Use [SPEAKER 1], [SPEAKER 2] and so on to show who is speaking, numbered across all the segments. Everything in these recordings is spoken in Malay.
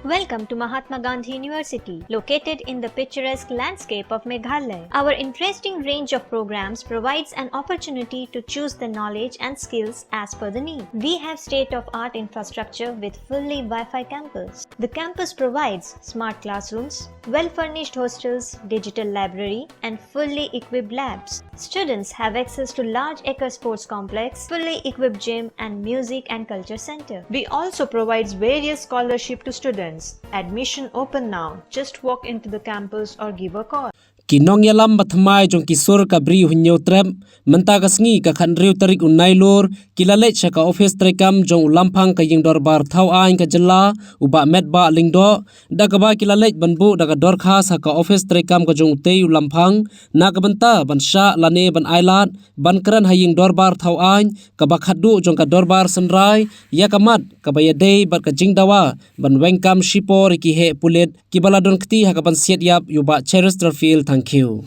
[SPEAKER 1] Welcome to Mahatma Gandhi University, located in the picturesque landscape of Meghalaya. Our interesting range of programs provides an opportunity to choose the knowledge and skills as per the need. We have state-of-art infrastructure with fully Wi-Fi campus. The campus provides smart classrooms, well-furnished hostels, digital library, and fully equipped labs. Students have access to large acre sports complex, fully equipped gym, and music and culture center.
[SPEAKER 2] We also provides various scholarship to students. Admission open now. Just walk into the campus or give a call.
[SPEAKER 3] Kinong yalam batmai jong kisur kabri hunyo trem menta kasngi ka khanriu tarik unai lor kilale chaka office trekam jong ulampang ka ying dorbar thau ain ka jella uba met ba lingdo dagaba kilale banbu daga dorkha saka office trekam ka jong tei ulampang nagabanta bansha lane ban ailat bankran haying dorbar thau ain ka bakhadu jong ka dorbar sanrai yakamat ka bayadei bat ka jingdawa ban wengkam shipor ki he pulet kibaladon kti hakaban siat yap yuba Chesterfield. Thank you.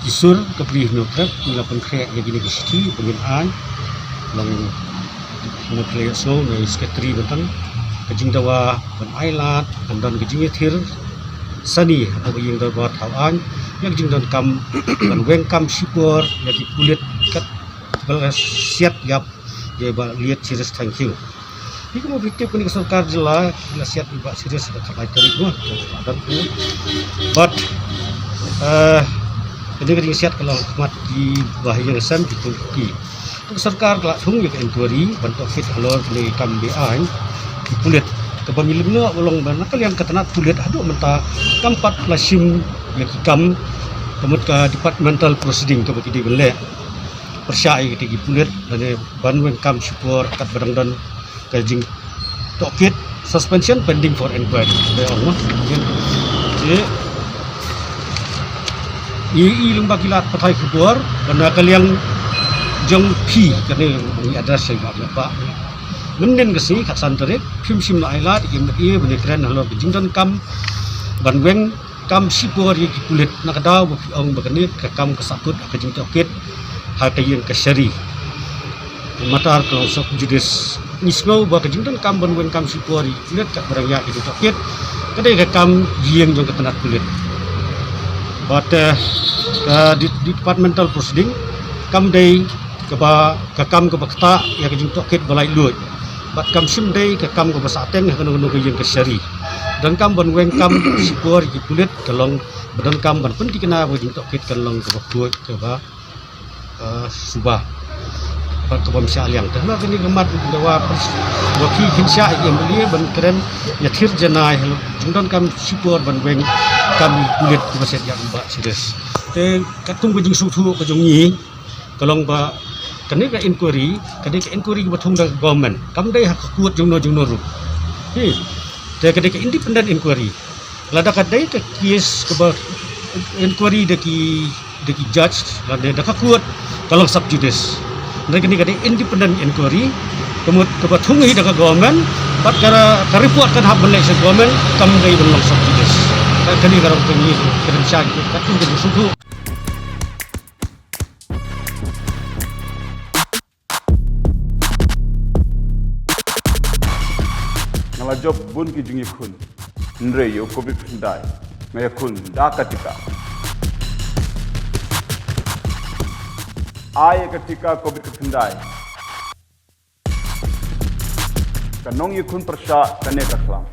[SPEAKER 4] Kisur kapri nutrap nila pangkaya gini kesti pengiraan lang pangkaya so na sketri batang kajing dawa ban ailat andan kajing thir sani atau yang dawa thawan yang kajing dan kam ban wengkam sipor yang kulit kat bal siat yap dia ba lihat serius. Thank you. Ini mau fikir kuning sarkar jela siat iba serius kat tarik gua but ini kita sihat kalau mat di bahaya resam di Turki. Sarkar kelak sung ya inquiry bantu fit halor ni kam BI di kulit kepemilu no ulong ban nakal yang ketenat kulit aduk menta kampat lasim ya kam kemut ka departmental proceeding ke bagi bele persyai ke di kulit dan ban wen kam support kat badang dan kajing tokit suspension pending for inquiry. Ya Allah. Jadi I lembah kilat patai kubur benda kalian jong pi kerana address saya pak menden ke sini kat santarik film sim na ailat i benda keren halor jingdan kam banweng kam sipor di kulit nak daw ong bagani ke kam kesakut ke jing toket ha ke yang ke syari matar kalau sok judis nisno ba ke jingdan kam banweng kam sipor di kulit kat barang ya ke toket kedai ke kam jieng jong ke tenat kulit. But di departmental proceeding kam day ke kam ke bakta ya ke jing toket balai lut but kam sim day ke kam ke basateng ke nunu ke yang ke syari dan kam ban weng kam sipor di kulit kalong badan kam ban pun dikena ke jing toket kalong ke bakut ke ba subah bat ke bamsya aliang tah kini gemat dawa waki hinsya yang belia ban keren ya thir janai jingdon kam sipor ban weng kami kulit maset yang mbak serius. Te katung kejing sutu kejung ni kalong ba kene ka inquiry ke batung da government kam dai hak kuat jungno ru. Hi. Te kene ka independent inquiry. Lada ka dai ka case ke ba inquiry de ki judge lada da ka kuat kalong sub judice. Dan kene ka dai independent inquiry kemut ke batung hi da ka government bat kara ka report kan hab belai se government kam dai belong sub judice. Kini kalau kini kerja kita tu jadi suku.
[SPEAKER 5] Nala job bun ki jungi kun, nre yo kobi pindai, ngaya kun da katika. Ay ketika kobi pindai, kanong yo kun persya kane kaklam.